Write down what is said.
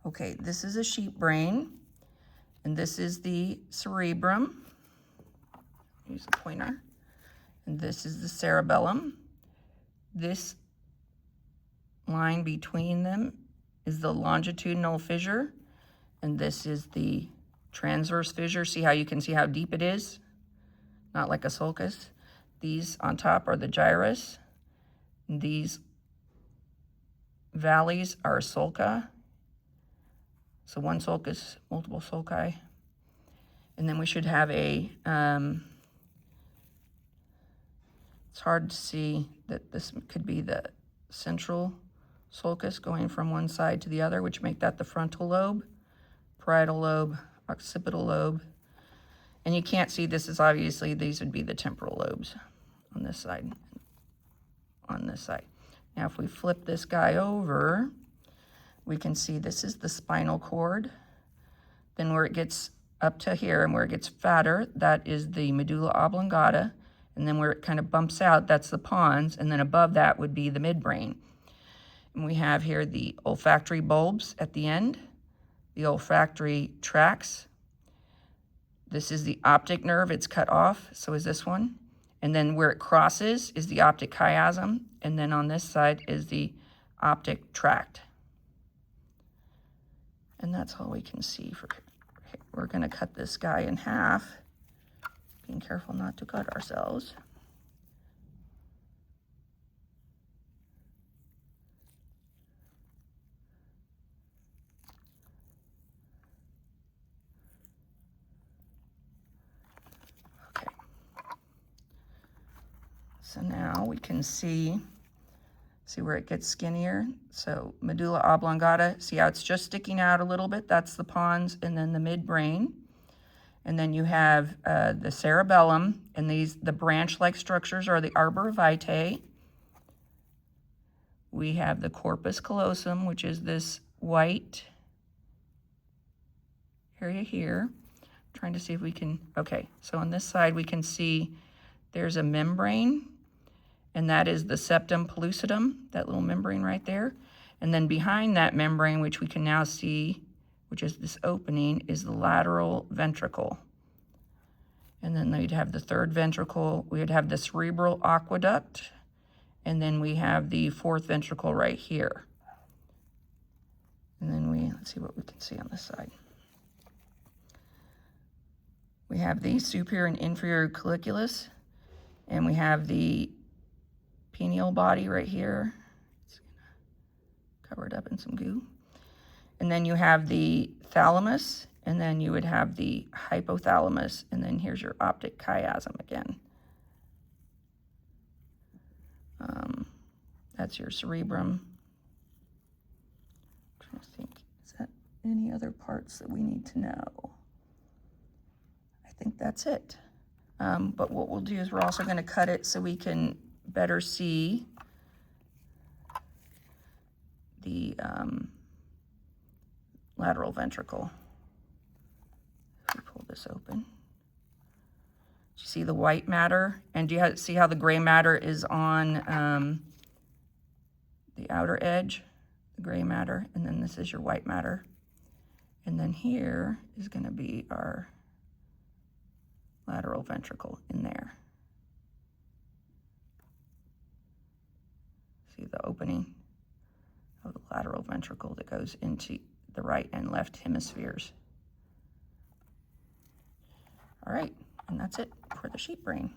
Okay, this is a sheep brain, and this is the cerebrum. Use a pointer. And this is the cerebellum. This line between them is the longitudinal fissure, and this is the transverse fissure. See how you can see how deep it is? Not like a sulcus. These on top are the gyrus. These valleys are sulca. So one sulcus, multiple sulci. And then we should have a, it's hard to see that this could be the central sulcus going from one side to the other, which make that the frontal lobe, parietal lobe, occipital lobe. And you can't see this is obviously, these would be the temporal lobes on this side, on this side. Now if we flip this guy over, we can see this is the spinal cord. Then where it gets up to here and where it gets fatter, that is the medulla oblongata. And then where it kind of bumps out, that's the pons. And then above that would be the midbrain. And we have here the olfactory bulbs at the end, the olfactory tracts. This is the optic nerve, it's cut off, so is this one. And then where it crosses is the optic chiasm. And then on this side is the optic tract. And that's all we can see for here. We're gonna cut this guy in half, being careful not to cut ourselves. Okay. So now we can see where it gets skinnier. So medulla oblongata, see how it's just sticking out a little bit? That's the pons, and then the midbrain. And then you have the cerebellum, and the branch-like structures are the arbor vitae. We have the corpus callosum, which is this white area here. I'm trying to see if we can, okay, so on this side we can see there's a membrane, and that is the septum pellucidum, that little membrane right there. And then behind that membrane, which we can now see, which is this opening, is the lateral ventricle. And then we'd have the third ventricle, we would have the cerebral aqueduct, and then we have the fourth ventricle right here. And then let's see what we can see on this side. We have the superior and inferior colliculus, and we have the pineal body right here. It's covered up in some goo. And then you have the thalamus, and then you would have the hypothalamus, and then here's your optic chiasm again. That's your cerebrum. I'm trying to think, is that any other parts that we need to know? I think that's it. But what we'll do is we're also going to cut it so we can better see the lateral ventricle. If we pull this open, do you see the white matter? And do you see how the gray matter is on the outer edge, the gray matter, and then this is your white matter. And then here is going to be our lateral ventricle in there. See the opening of the lateral ventricle that goes into the right and left hemispheres. All right, and that's it for the sheep brain.